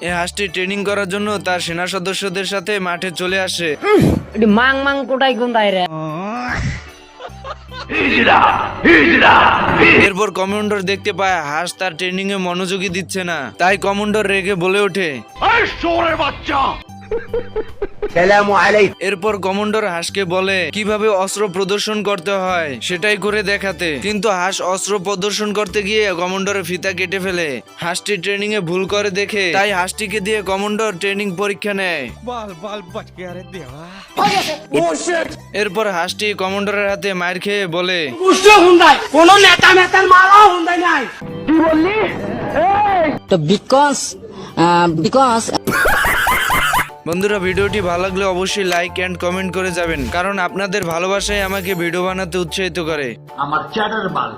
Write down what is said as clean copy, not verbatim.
এই হাঁসটি ট্রেনিং করার জন্য তার সেনা সদস্যদের সাথে মাঠে চলে আসে। মাং মাং কোটাই কোন রে। এরপর কমান্ডার দেখতে পায় হাঁস তার ট্রেনিং এ মনোযোগী দিচ্ছে না, তাই কমান্ডার রেগে বলে ওঠে, এরপর কমান্ডার হাঁসকে বলে কিভাবে অস্ত্র প্রদর্শন করতে হয় সেটাই করে দেখাতে, কিন্তু হাঁস অস্ত্র প্রদর্শন করতে গিয়ে কমান্ডারের ফিতা কেটে ফেলে। হাঁসটি ট্রেনিং এ ভুল করে দেখে তাই হাঁসটিকে দিয়ে কমান্ডার ট্রেনিং পরীক্ষা নেয়। এরপর হাঁসটি কমান্ডারের হাতে মার খেয়ে বলে, কোন নেতা নেতার মারাও হুন্দাই নাই। কি বললি? তো বিকজ বন্ধুরা ভিডিওটি ভালো লাগলে অবশ্যই লাইক এন্ড কমেন্ট করে যাবেন, কারণ আপনাদের ভালোবাসাই আমাকে ভিডিও বানাতে উৎসাহিত করে। আমার চ্যাটার বাল